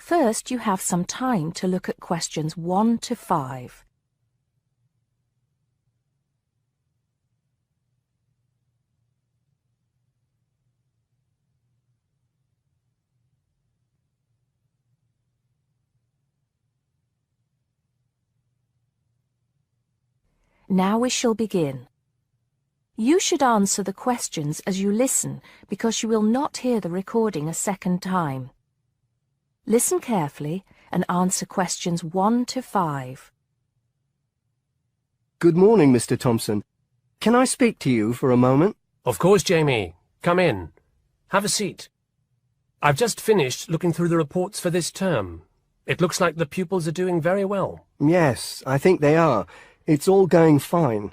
First, you have some time to look at questions 1 to 5. Now we shall begin. You should answer the questions as you listen because you will not hear the recording a second time. Listen carefully and answer questions 1 to 5. Good morning, Mr. Thompson. Can I speak to you for a moment? Of course, Jamie. Come in. Have a seat. I've just finished looking through the reports for this term. It looks like the pupils are doing very well. Yes, I think they are. It's all going fine.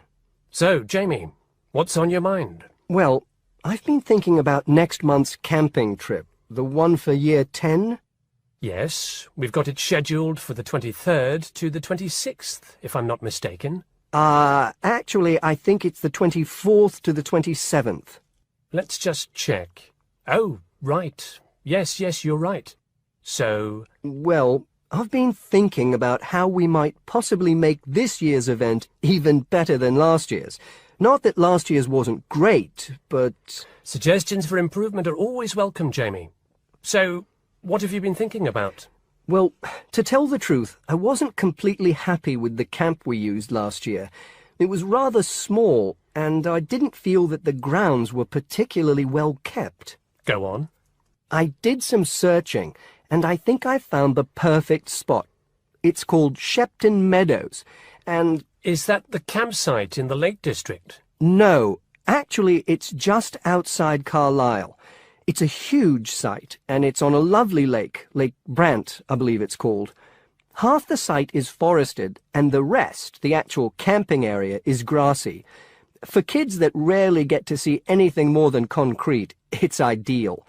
So, Jamie, what's on your mind? Well, I've been thinking about next month's camping trip, the one for Year 10. Yes, we've got it scheduled for the 23rd to the 26th, if I'm not mistaken. Actually, I think it's the 24th to the 27th. Let's just check. Oh, right. Yes, you're right. So... Well, I've been thinking about how we might possibly make this year's event even better than last year's. Not that last year's wasn't great, but... Suggestions for improvement are always welcome, Jamie. So, what have you been thinking about? Well, to tell the truth, I wasn't completely happy with the camp we used last year. It was rather small, and I didn't feel that the grounds were particularly well kept. Go on. I did some searching, and I think I found the perfect spot. It's called Shepton Meadows, and... Is that the campsite in the Lake District? No, actually it's just outside Carlisle. It's a huge site, and it's on a lovely lake, Lake Brant, I believe it's called. Half the site is forested, and the rest, the actual camping area, is grassy. For kids that rarely get to see anything more than concrete, it's ideal.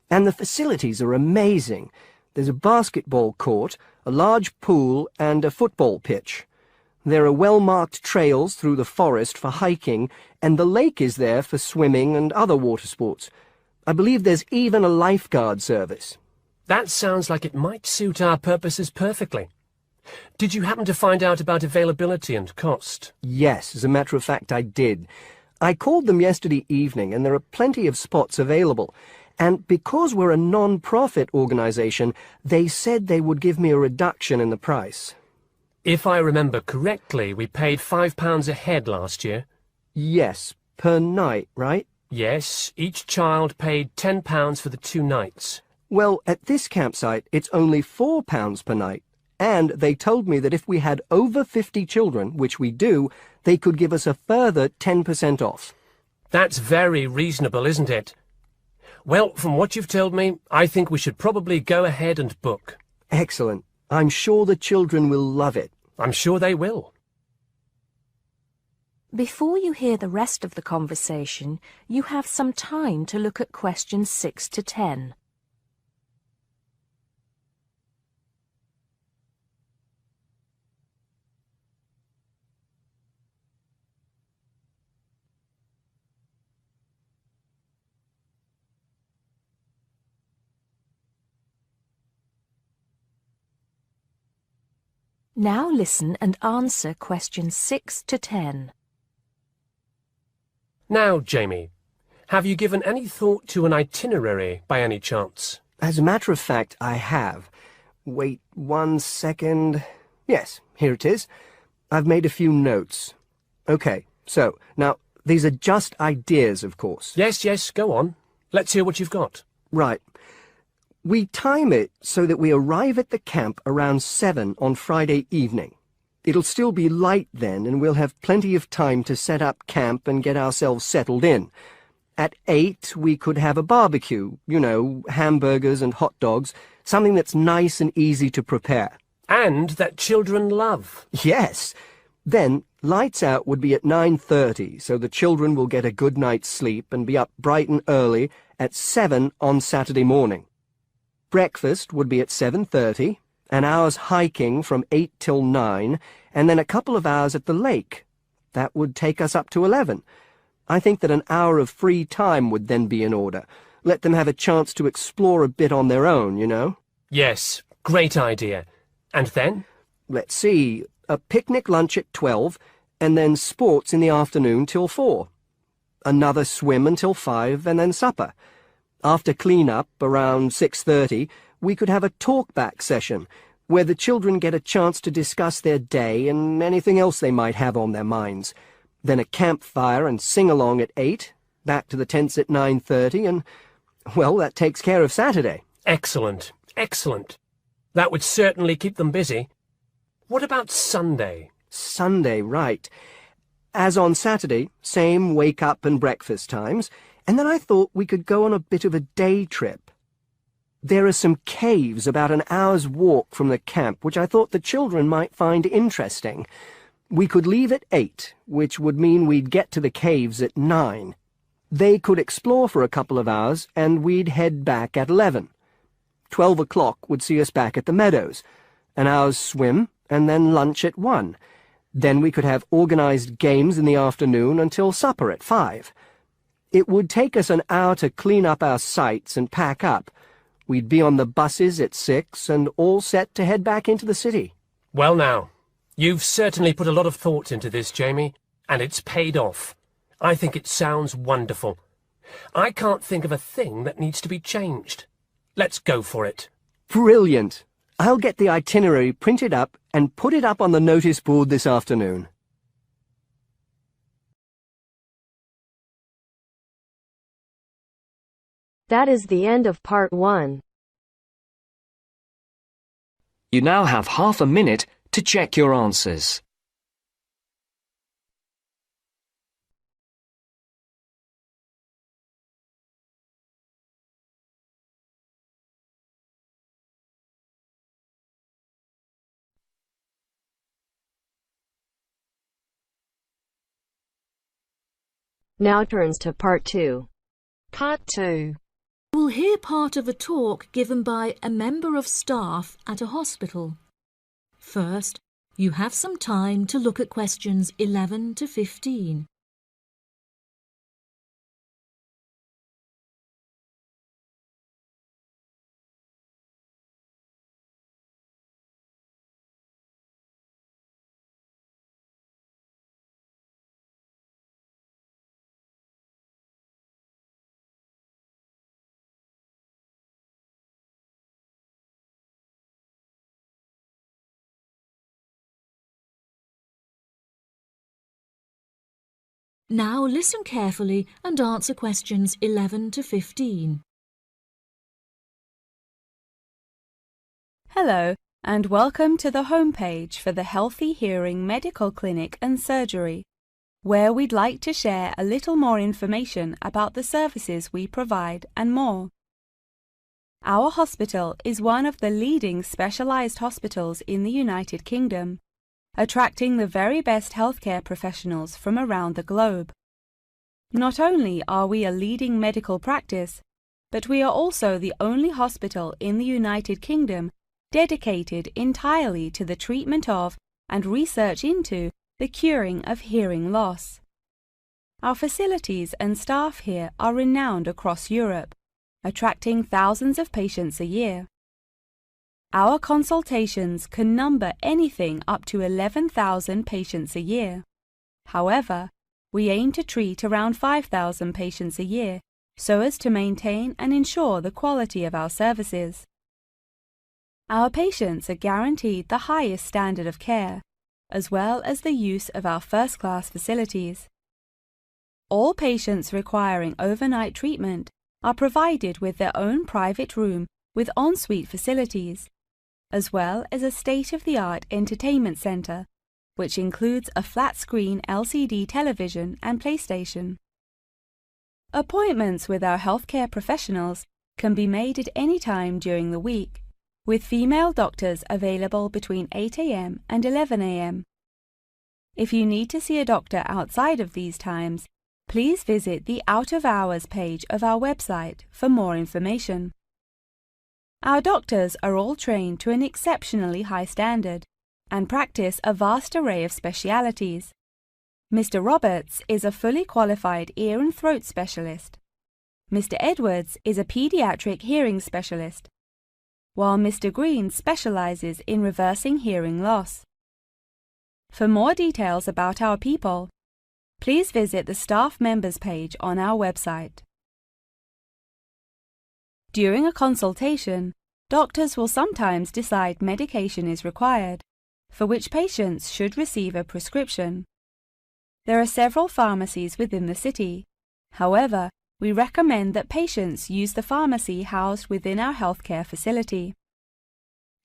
And the facilities are amazing. There's a basketball court, a large pool, and a football pitch. There are well-marked trails through the forest for hiking, and the lake is there for swimming and other water sports. I believe there's even a lifeguard service. That sounds like it might suit our purposes perfectly. Did you happen to find out about availability and cost? Yes, as a matter of fact, I did. I called them yesterday evening, and there are plenty of spots available. And because we're a non-profit organisation, they said they would give me a reduction in the price. If I remember correctly, we paid £5 a head last year. Yes, per night, right? Yes, each child paid £10 for the 2 nights. Well, at this campsite, it's only £4 per night. And they told me that if we had over 50 children, which we do, they could give us a further 10% off. That's very reasonable, isn't it? Well, from what you've told me, I think we should probably go ahead and book. Excellent. I'm sure the children will love it. I'm sure they will. Before you hear the rest of the conversation, you have some time to look at questions 6 to 10. Now listen and answer questions 6 to 10. Now, Jamie, have you given any thought to an itinerary by any chance? As a matter of fact, I have. Wait 1 second. Yes, here it is. I've made a few notes. Okay, so, now, these are just ideas, of course. Yes, go on. Let's hear what you've got. Right. We time it so that we arrive at the camp around 7 on Friday evening. It'll still be light then, and we'll have plenty of time to set up camp and get ourselves settled in. At 8, we could have a barbecue, you know, hamburgers and hot dogs, something that's nice and easy to prepare. And that children love. Yes. Then, lights out would be at 9:30, so the children will get a good night's sleep and be up bright and early at 7 on Saturday morning. Breakfast would be at 7:30, an hour's hiking from 8 till 9, and then a couple of hours at the lake. That would take us up to 11. I think that an hour of free time would then be in order. Let them have a chance to explore a bit on their own, you know. Yes, Great idea. And then? Let's see, a picnic lunch at 12, and then sports in the afternoon till 4. Another swim until 5, and then supper. After clean-up, around 6:30, we could have a talk-back session, where the children get a chance to discuss their day and anything else they might have on their minds. Then a campfire and sing-along at 8, back to the tents at 9:30, and, well, that takes care of Saturday. Excellent, excellent. That would certainly keep them busy. What about Sunday? Sunday, right. As on Saturday, same wake-up and breakfast times, and then I thought we could go on a bit of a day trip. There are some caves about an hour's walk from the camp, which I thought the children might find interesting. We could leave at 8, which would mean we'd get to the caves at 9. They could explore for a couple of hours, and we'd head back at 11. 12 o'clock would see us back at the meadows. An hour's swim, and then lunch at 1. Then we could have organized games in the afternoon until supper at 5. It would take us an hour to clean up our sites and pack up. We'd be on the buses at 6 and all set to head back into the city. Well now, you've certainly put a lot of thought into this, Jamie, and it's paid off. I think it sounds wonderful. I can't think of a thing that needs to be changed. Let's go for it. Brilliant! I'll get the itinerary printed up and put it up on the notice board this afternoon. That is the end of part 1. You now have half a minute to check your answers. Now turns to part 2. Part 2. You will hear part of a talk given by a member of staff at a hospital. First, you have some time to look at questions 11 to 15. Now listen carefully and answer questions 11 to 15. Hello, and welcome to the homepage for the Healthy Hearing Medical Clinic and Surgery, where we'd like to share a little more information about the services we provide and more. Our hospital is one of the leading specialised hospitals in the United Kingdom, attracting the very best healthcare professionals from around the globe. Not only are we a leading medical practice, but we are also the only hospital in the United Kingdom dedicated entirely to the treatment of and research into the curing of hearing loss. Our facilities and staff here are renowned across Europe, attracting thousands of patients a year. Our consultations can number anything up to 11,000 patients a year. However, we aim to treat around 5,000 patients a year so as to maintain and ensure the quality of our services. Our patients are guaranteed the highest standard of care, as well as the use of our first-class facilities. All patients requiring overnight treatment are provided with their own private room with ensuite facilities, as well as a state-of-the-art entertainment centre, which includes a flat-screen LCD television and PlayStation. Appointments with our healthcare professionals can be made at any time during the week, with female doctors available between 8 a.m. and 11 a.m. If you need to see a doctor outside of these times, please visit the Out of Hours page of our website for more information. Our doctors are all trained to an exceptionally high standard and practice a vast array of specialities. Mr. Roberts is a fully qualified ear and throat specialist. Mr. Edwards is a pediatric hearing specialist. while Mr. Green specializes in reversing hearing loss. For more details about our people, please visit the staff members page on our website. During a consultation, doctors will sometimes decide medication is required, for which patients should receive a prescription. There are several pharmacies within the city. However, we recommend that patients use the pharmacy housed within our healthcare facility.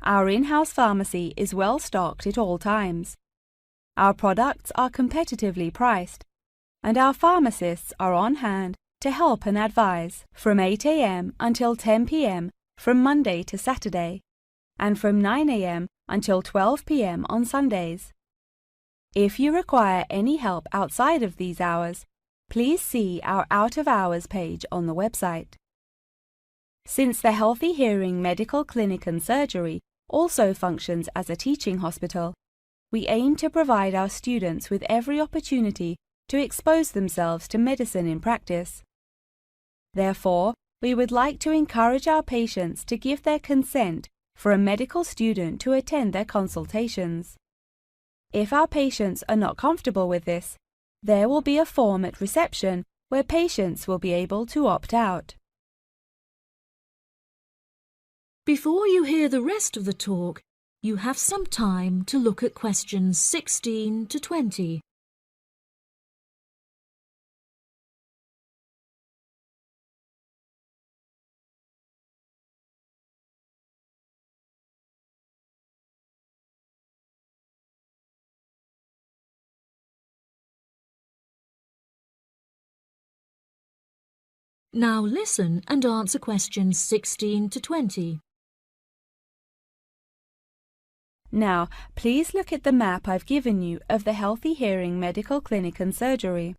Our in-house pharmacy is well stocked at all times. Our products are competitively priced, and our pharmacists are on hand to help and advise from 8 a.m. until 10 p.m. from Monday to Saturday, and from 9 a.m. until 12 p.m. on Sundays. If you require any help outside of these hours, please see our out-of-hours page on the website. Since the Healthy Hearing Medical Clinic and Surgery also functions as a teaching hospital, we aim to provide our students with every opportunity to expose themselves to medicine in practice. Therefore, we would like to encourage our patients to give their consent for a medical student to attend their consultations. If our patients are not comfortable with this, there will be a form at reception where patients will be able to opt out. Before you hear the rest of the talk, you have some time to look at questions 16 to 20. Now listen and answer questions 16 to 20. Now, please look at the map I've given you of the Healthy Hearing Medical Clinic and Surgery.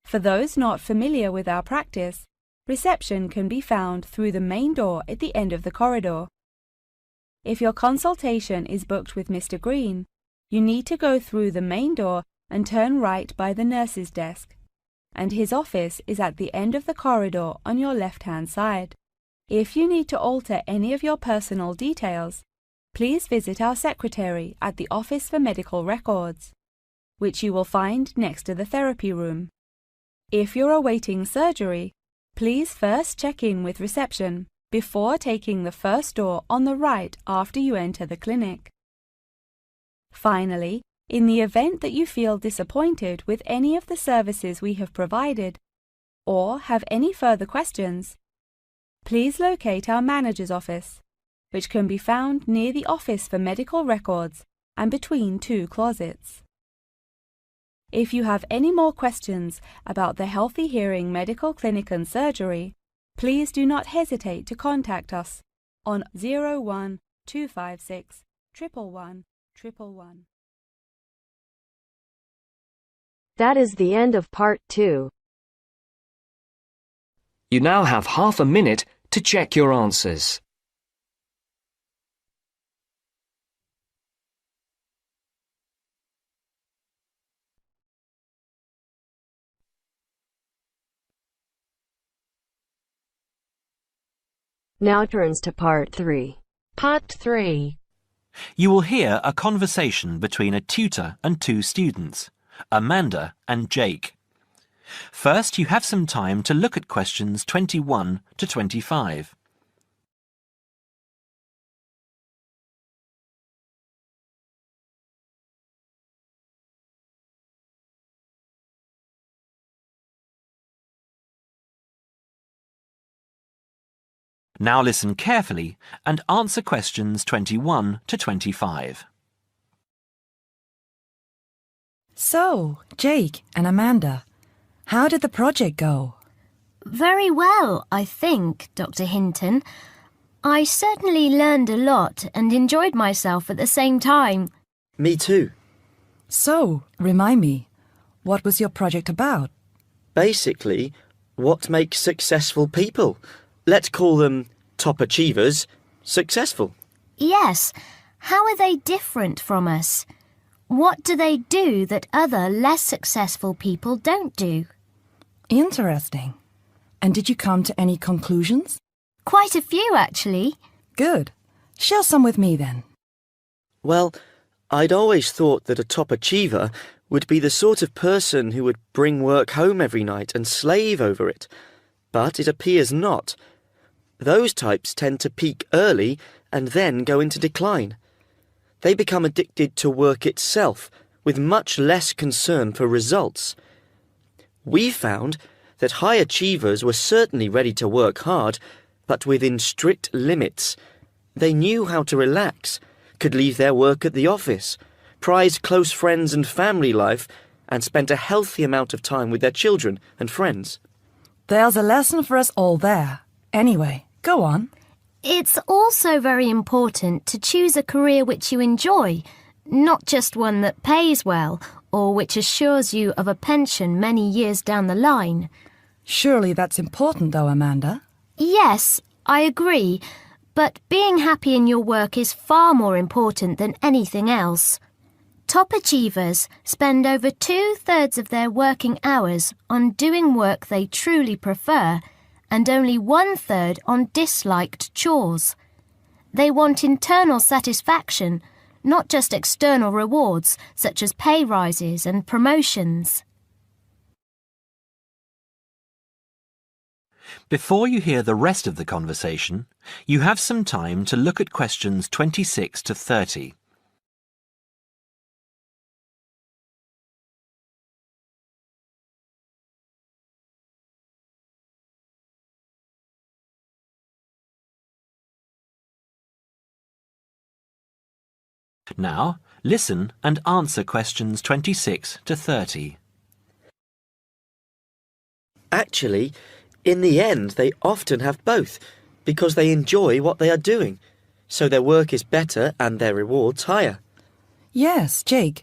For those not familiar with our practice, reception can be found through the main door at the end of the corridor. If your consultation is booked with Mr. Green, you need to go through the main door and turn right by the nurse's desk, and his office is at the end of the corridor on your left-hand side. If you need to alter any of your personal details, please visit our secretary at the Office for Medical Records, which you will find next to the therapy room. If you're awaiting surgery, please first check in with reception before taking the first door on the right after you enter the clinic. Finally, in the event that you feel disappointed with any of the services we have provided, or have any further questions, please locate our manager's office, which can be found near the Office for Medical Records and between two closets. If you have any more questions about the Healthy Hearing Medical Clinic and Surgery, please do not hesitate to contact us on 01 256 111 111. That is the end of part 2. You now have half a minute to check your answers. Now turns to part 3. Part 3. You will hear a conversation between a tutor and two students, Amanda and Jake. First, you have some time to look at questions 21 to 25. Now listen carefully and answer questions 21 to 25. So, Jake and Amanda, how did the project go? Very well, I think, Dr. Hinton. I certainly learned a lot and enjoyed myself at the same time. Me too. So, remind me, what was your project about? Basically, what makes successful people? Let's call them top achievers successful. Yes. How are they different from us? What do they do that other less successful people don't do? Interesting. And did you come to any conclusions? Quite a few, actually. Good. Share some with me then. Well, I'd always thought that a top achiever would be the sort of person who would bring work home every night and slave over it. But it appears not. Those types tend to peak early and then go into decline. They become addicted to work itself, with much less concern for results. We found that high achievers were certainly ready to work hard, but within strict limits. They knew how to relax, could leave their work at the office, prize close friends and family life, and spent a healthy amount of time with their children and friends. There's a lesson for us all there. Anyway, go on. It's also very important to choose a career which you enjoy, not just one that pays well or which assures you of a pension many years down the line. Surely that's important though, Amanda. Yes, I agree, but being happy in your work is far more important than anything else. Top achievers spend over 2/3 of their working hours on doing work they truly prefer and only 1/3 on disliked chores. They want internal satisfaction, not just external rewards such as pay rises and promotions. Before you hear the rest of the conversation, you have some time to look at questions 26 to 30. Now, listen and answer questions 26 to 30. Actually, in the end, they often have both, because they enjoy what they are doing, so their work is better and their rewards higher. Yes, Jake,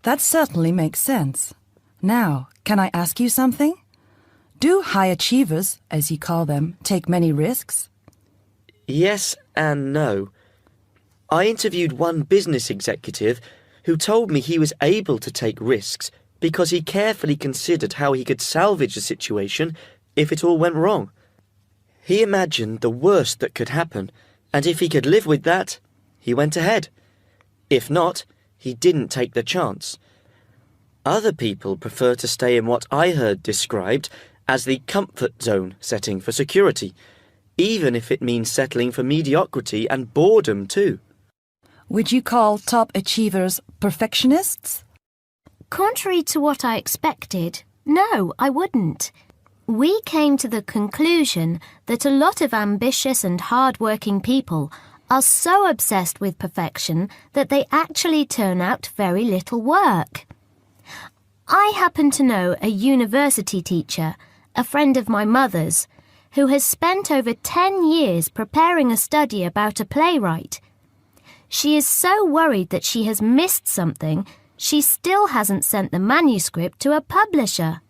that certainly makes sense. Now, can I ask you something? Do high achievers, as you call them, take many risks? Yes and no. I interviewed one business executive who told me he was able to take risks because he carefully considered how he could salvage the situation if it all went wrong. He imagined the worst that could happen, and if he could live with that, he went ahead. If not, he didn't take the chance. Other people prefer to stay in what I heard described as the comfort zone setting for security, even if it means settling for mediocrity and boredom too. Would you call top achievers perfectionists? Contrary to what I expected, no, I wouldn't. We came to the conclusion that a lot of ambitious and hard-working people are so obsessed with perfection that they actually turn out very little work. I happen to know a university teacher, a friend of my mother's, who has spent over 10 years preparing a study about a playwright. She is so worried that she has missed something, she still hasn't sent the manuscript to a publisher.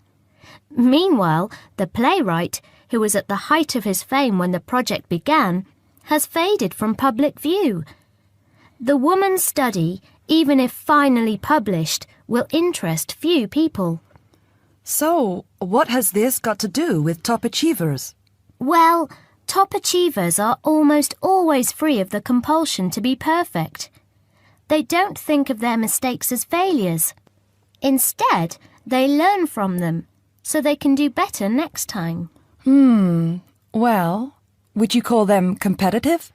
Meanwhile, the playwright, who was at the height of his fame when the project began, has faded from public view. The woman's study, even if finally published, will interest few people. So, what has this got to do with top achievers? Well, top achievers are almost always free of the compulsion to be perfect. They don't think of their mistakes as failures. Instead, they learn from them, so they can do better next time. Well, would you call them competitive?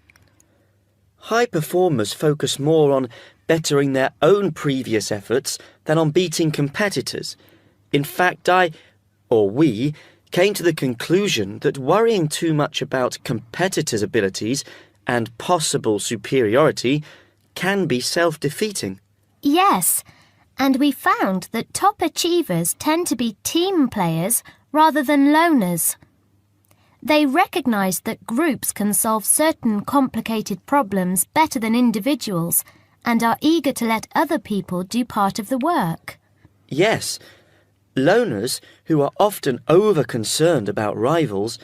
High performers focus more on bettering their own previous efforts than on beating competitors. In fact, we came to the conclusion that worrying too much about competitors' abilities and possible superiority can be self-defeating. Yes, and we found that top achievers tend to be team players rather than loners. They recognise that groups can solve certain complicated problems better than individuals and are eager to let other people do part of the work. Yes, loners, who are often over-concerned about rivals,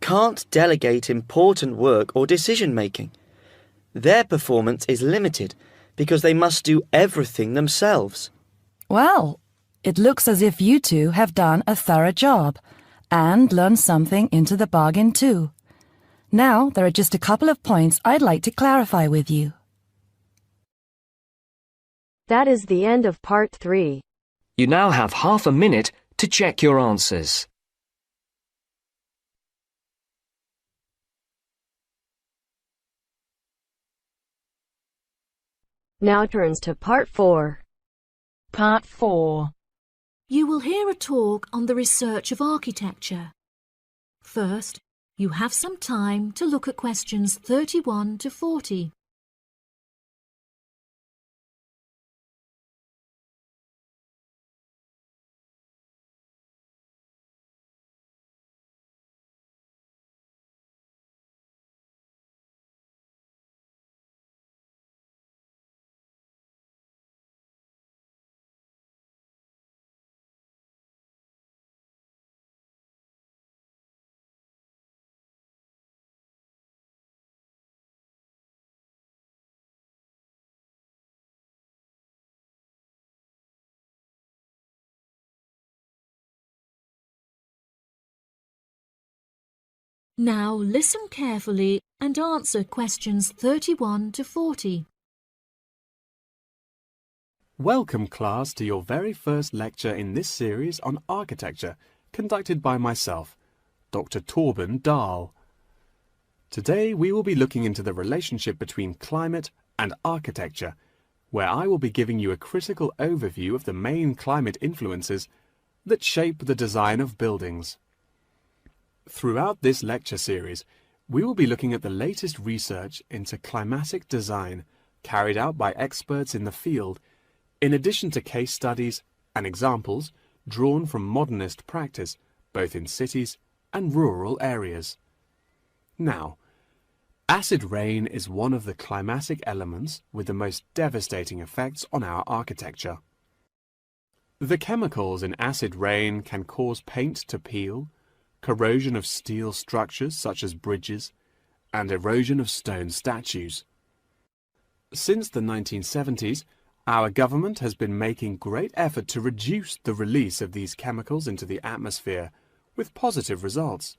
can't delegate important work or decision-making. Their performance is limited because they must do everything themselves. Well, it looks as if you two have done a thorough job and learned something into the bargain too. Now, there are just a couple of points I'd like to clarify with you. That is the end of part 3. You now have half a minute to check your answers. Now turns to part 4. Part 4. You will hear a talk on the research of architecture. First, you have some time to look at questions 31 to 40. Now listen carefully and answer questions 31 to 40. Welcome, class, to your very first lecture in this series on architecture, conducted by myself, Dr. Torben Dahl. Today we will be looking into the relationship between climate and architecture, where I will be giving you a critical overview of the main climate influences that shape the design of buildings. Throughout this lecture series, we will be looking at the latest research into climatic design carried out by experts in the field, in addition to case studies and examples drawn from modernist practice, both in cities and rural areas. Now, acid rain is one of the climatic elements with the most devastating effects on our architecture. The chemicals in acid rain can cause paint to peel, corrosion of steel structures such as bridges, and erosion of stone statues. Since the 1970s, our government has been making great effort to reduce the release of these chemicals into the atmosphere, with positive results.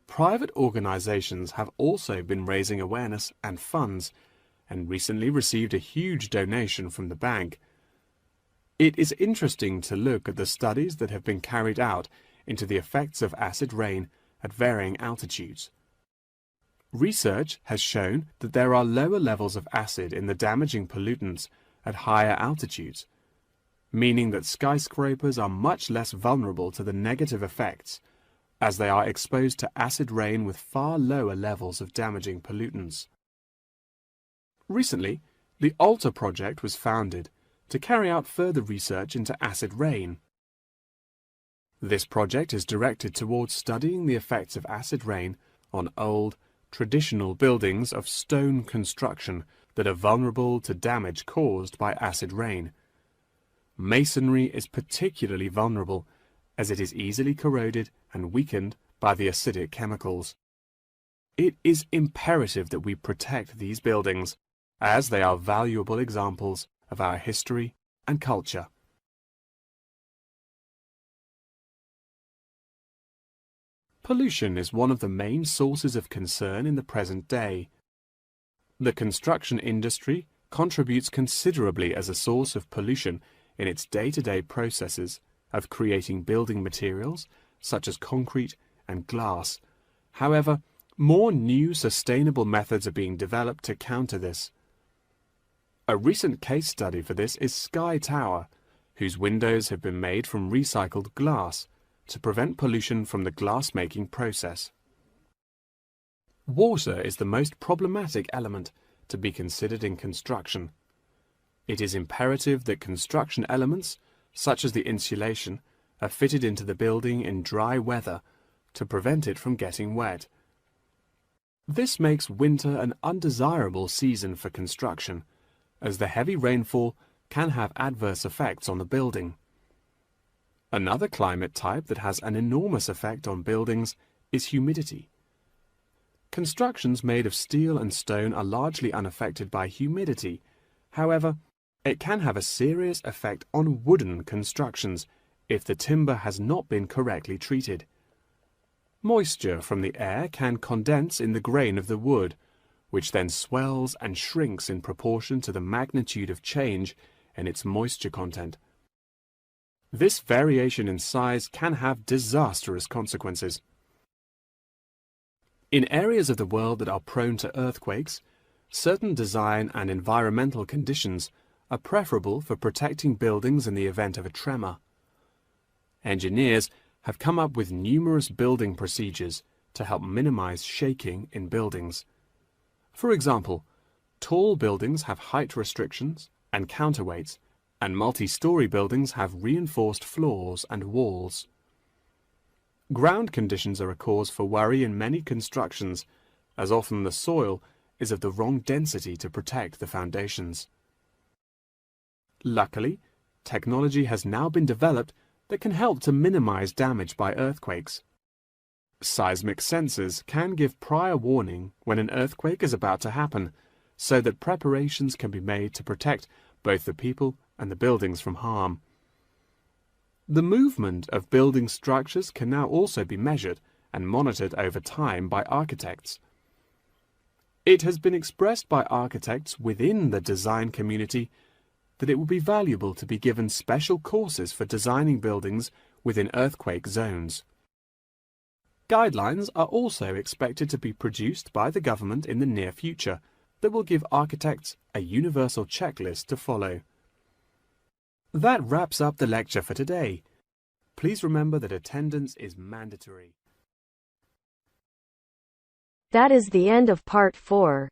Private organizations have also been raising awareness and funds, and recently received a huge donation from the bank. It is interesting to look at the studies that have been carried out into the effects of acid rain at varying altitudes. Research has shown that there are lower levels of acid in the damaging pollutants at higher altitudes, meaning that skyscrapers are much less vulnerable to the negative effects, as they are exposed to acid rain with far lower levels of damaging pollutants. Recently, the ALTA project was founded to carry out further research into acid rain. This project is directed towards studying the effects of acid rain on old, traditional buildings of stone construction that are vulnerable to damage caused by acid rain. Masonry is particularly vulnerable as it is easily corroded and weakened by the acidic chemicals. It is imperative that we protect these buildings, as they are valuable examples of our history and culture. Pollution is one of the main sources of concern in the present day. The construction industry contributes considerably as a source of pollution in its day-to-day processes of creating building materials such as concrete and glass. However, more new sustainable methods are being developed to counter this. A recent case study for this is Sky Tower, whose windows have been made from recycled glass to prevent pollution from the glass-making process. Water is the most problematic element to be considered in construction. It is imperative that construction elements, such as the insulation, are fitted into the building in dry weather to prevent it from getting wet. This makes winter an undesirable season for construction, as the heavy rainfall can have adverse effects on the building. Another climate type that has an enormous effect on buildings is humidity. Constructions made of steel and stone are largely unaffected by humidity. However, it can have a serious effect on wooden constructions if the timber has not been correctly treated. Moisture from the air can condense in the grain of the wood, which then swells and shrinks in proportion to the magnitude of change in its moisture content. This variation in size can have disastrous consequences. In areas of the world that are prone to earthquakes, certain design and environmental conditions are preferable for protecting buildings in the event of a tremor. Engineers have come up with numerous building procedures to help minimize shaking in buildings. For example, tall buildings have height restrictions and counterweights, and multi-story buildings have reinforced floors and walls. Ground conditions are a cause for worry in many constructions, as often the soil is of the wrong density to protect the foundations. Luckily, technology has now been developed that can help to minimize damage by earthquakes. Seismic sensors can give prior warning when an earthquake is about to happen, so that preparations can be made to protect both the people and the buildings from harm. The movement of building structures can now also be measured and monitored over time by architects. It has been expressed by architects within the design community that it would be valuable to be given special courses for designing buildings within earthquake zones. Guidelines are also expected to be produced by the government in the near future that will give architects a universal checklist to follow. That wraps up the lecture for today. Please remember that attendance is mandatory. That is the end of part 4.